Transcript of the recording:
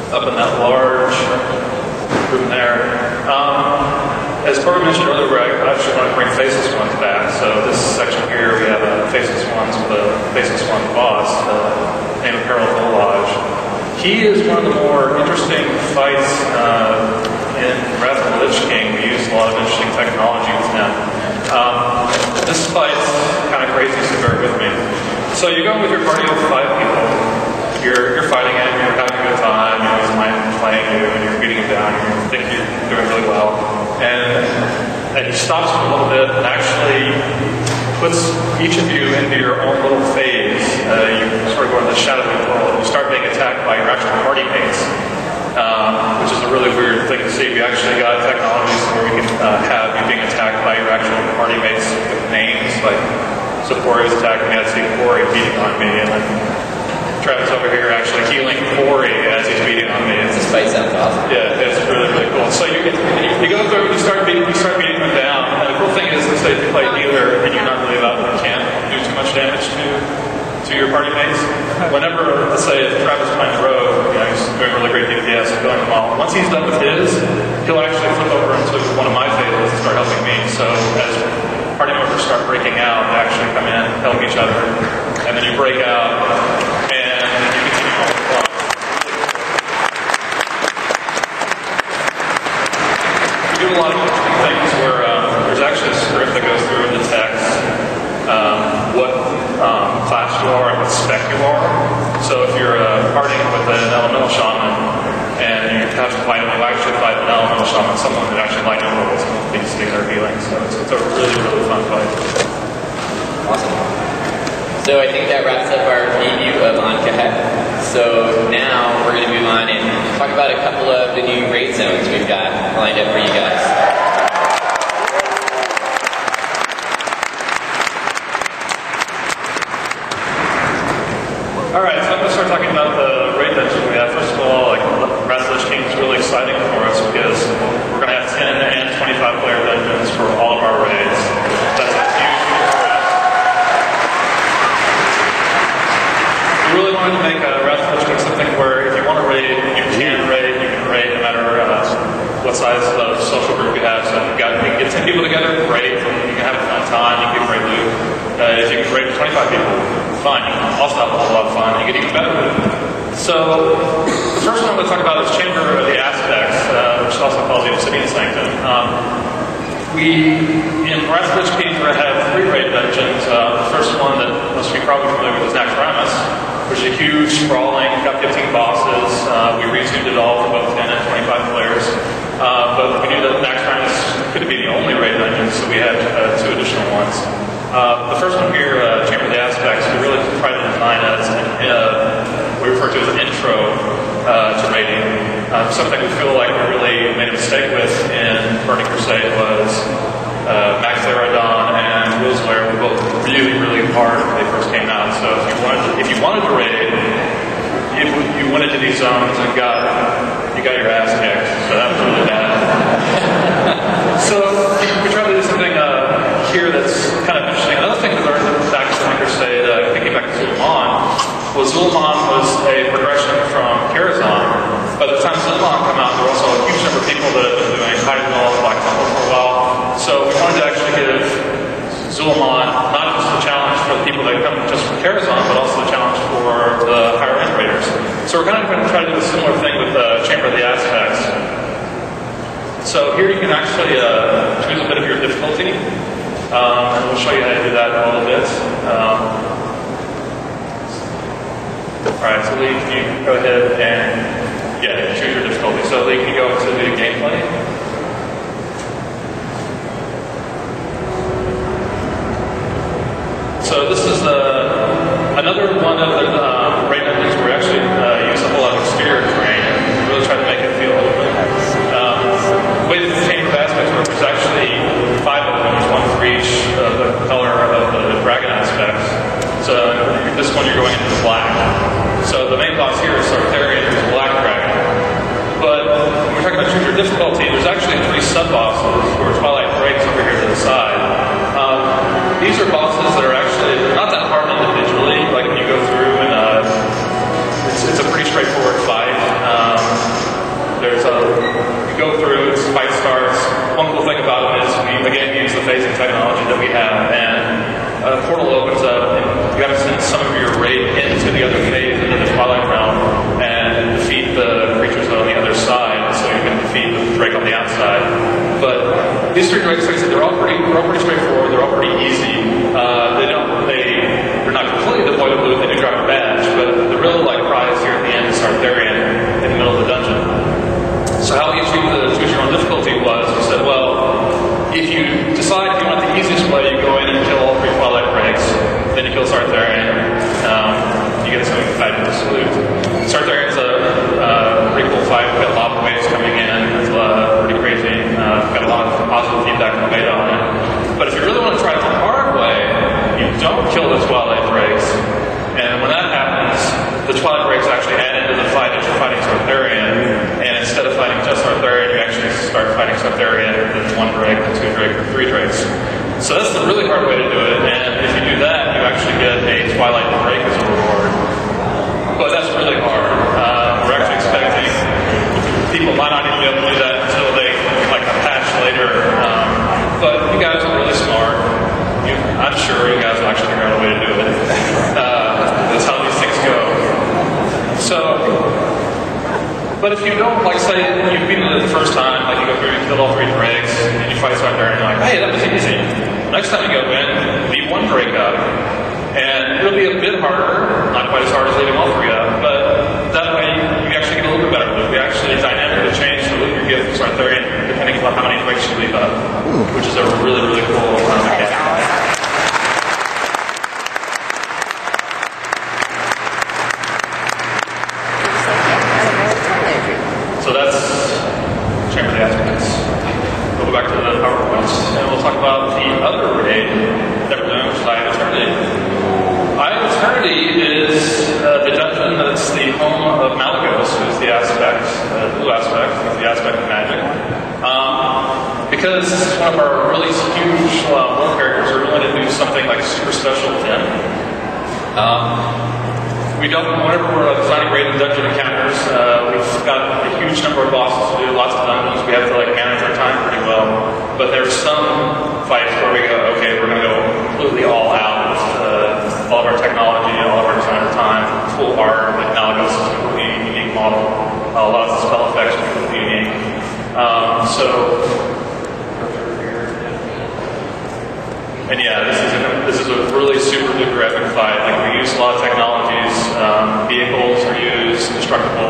up in that large room there. As Corbin mentioned earlier, I actually want to bring Faceless Ones back. So this section here, we have a Faceless Ones with a Faceless One boss, named Harold Volage. He is one of the more interesting fights in Wrath of the Lich King. We use a lot of interesting technology with him. This fight's kind of crazy, so bear with me. So you go with your party of 5 people. You're fighting him, you're having a good time, he's playing you, and you're beating him down, you think you're doing really well. And he stops for a little bit and actually puts each of you into your own little phase. You sort of go into the shadowy world. You start being attacked by your actual party mates, which is a really weird thing to see. We actually got technologies where we can have you being attacked by your actual party mates with names, like, so Corey was attacking me, I'd see Corey beating on me, and then Travis over here actually healing Corey as he's beating on me. This fight sounds awesome. Yeah, it's really, really cool. So you go through, you start beating them down. And the cool thing is, let's say if you play healer and you're not really about to can't do too much damage to your party mates. Whenever, let's say if Travis is playing the rogue, he's doing really great DPS and killing them all. Once he's done with his, he'll actually flip over into one of my fables and start helping me. So as party members start breaking out, they actually come in, help each other, and then you break out. We do a lot of interesting things where there's actually a script that goes through in the text what class you are and what spec you are. So if you're partying with an elemental shaman and you have to fight, you actually fight an elemental shaman, someone that actually might know what someone thinks they're healing. So it's a really, really fun fight. Awesome. So I think that wraps up our preview of Anka. So now we're going to move on and talk about a couple of the new raid zones we've got lined up for you guys. Alright, so I'm going to start talking about the raid dungeon we have. First of all, Wrath of the Lich King is really exciting for us because we're going to have 10 and 25 player dungeons for all of our raids. That's a huge We really wanted to make Wrath of the Lich King something where if you want to raid, you can raid no matter what size of social group you have. So if you can get 10 people together, great. You can have a fun time, you can great loot. If you can raid 25 people, fine. You can also have a whole lot of fun, and you get even better loot. So the first one I'm going to talk about is Chamber of the Aspects, which is also called the Obsidian Sanctum. In Wrath of the Lich King, we have 3 raid dungeons. The first one that most of you are probably familiar with is Naxxramas, which is a huge, sprawling, got 15 bosses. We retuned it all for both 10 and 25 players. But we knew that Naxxramas couldn't be the only raid dungeon, so we had 2 additional ones. The first one here, Chamber of the Aspects, we really tried to design as what we refer to as an intro to raiding. Something we feel like we really made a mistake with in Burning Crusade was Max Theradon and Willslayer were both really, really hard when they first came out. So if you wanted to raid, you went into these zones and you got your ass kicked. So that was really bad. So we tried to do something here that's kind of interesting. Another thing we learned back in Burning Crusade, thinking back to Zul'Aman, was Zul'Aman was a progression from Karazhan. By the time Zul'Aman came out, there were also a huge number of people that had been doing Hydenwall and Black Temple for a while. So we wanted to actually give Zul'Aman not just a challenge for the people that come just from Karazhan, but also a challenge for the higher end raiders. So we're kind of going to try to do a similar thing with the Chamber of the Aspects. So here you can actually choose a bit of your difficulty, and we'll show you how to do that in a little bit. Alright, so Lee, can you go ahead and choose your difficulty. So Lee, can you go to the gameplay? So this is another one of the raid dungeons where we actually use a whole lot of exterior terrain and really try to make it feel open. The way the Chamber of Aspects works, there's actually 5 of them. There's one for each of the color of the dragon aspects. So this one you're going into black. So the main boss here is Sartharian, who's a black dragon. But when we're talking about choose your difficulty, there's actually 3 sub-bosses, or Twilight Breaks over here to the side. These are bosses that are actually not that hard individually. Like when you go through and it's a pretty straightforward fight. three drakes, like I said, they're all pretty straightforward. They're all pretty easy. They're not completely devoid of loot. They do drop a badge, but the real prize here at the end is Sartharian in the middle of the dungeon. So how we achieved the choose your own difficulty was we said, well, if you decide you want the easiest way, you go in and kill all 3 Twilight breaks. Then you kill Sartharian. You get some fabulous loot. Sartharian's a pretty cool fight. We've got lava waves coming in. It's pretty crazy. We've got a lot of positive feedback from the beta on it. But if you really want to try it the hard way, you don't kill the Twilight breaks. And when that happens, the Twilight breaks actually add into the fight that you're fighting Sartharian. And instead of fighting just Sartharian, you actually start fighting Sartharian, then 1 drake, then 2 drake, or 3 drakes. So that's the really hard way to do it. And if you do that, you actually get a Twilight break as a reward. But that's really hard. We're actually expecting people might not even be able to do that until they a patch later. But you guys are really smart. I'm sure you guys will actually figure out a way to do it. That's how these things go. But if you don't, say you beat it the first time, you go through and kill all 3 drakes, and you fight Sartharian, and you're like, hey, that was easy. Next time you go in, beat 1 drake up. And it'll be a bit harder, not quite as hard as leaving all 3 up, but that way you actually get a little bit better loot. We actually dynamically change the loot you get from Sartharian depending on how many drakes you leave up, which is a really, really cool mechanic. So that's Chamber of the Aspects. We'll go back to the PowerPoints, and we'll talk about the other raid that we're doing, which is Eye of Eternity. Eye of Eternity is the dungeon that's the home of Malagos, who's the aspect, the blue aspect, the aspect of magic. Because this is one of our really huge world characters, we're willing to do something super special with him. Whenever we're designing Raid Dungeon encounters, we've got a huge number of bosses to do, lots of dungeons. We have to manage our time pretty well. But there's some fights where we go, okay, we're going to go completely all out with all of our technology, all of our designer time, full art. Malagos is a completely unique model. A lot of the spell effects are completely unique. And yeah, this is a really super duper epic fight. We use a lot of technologies. Vehicles are used, destructible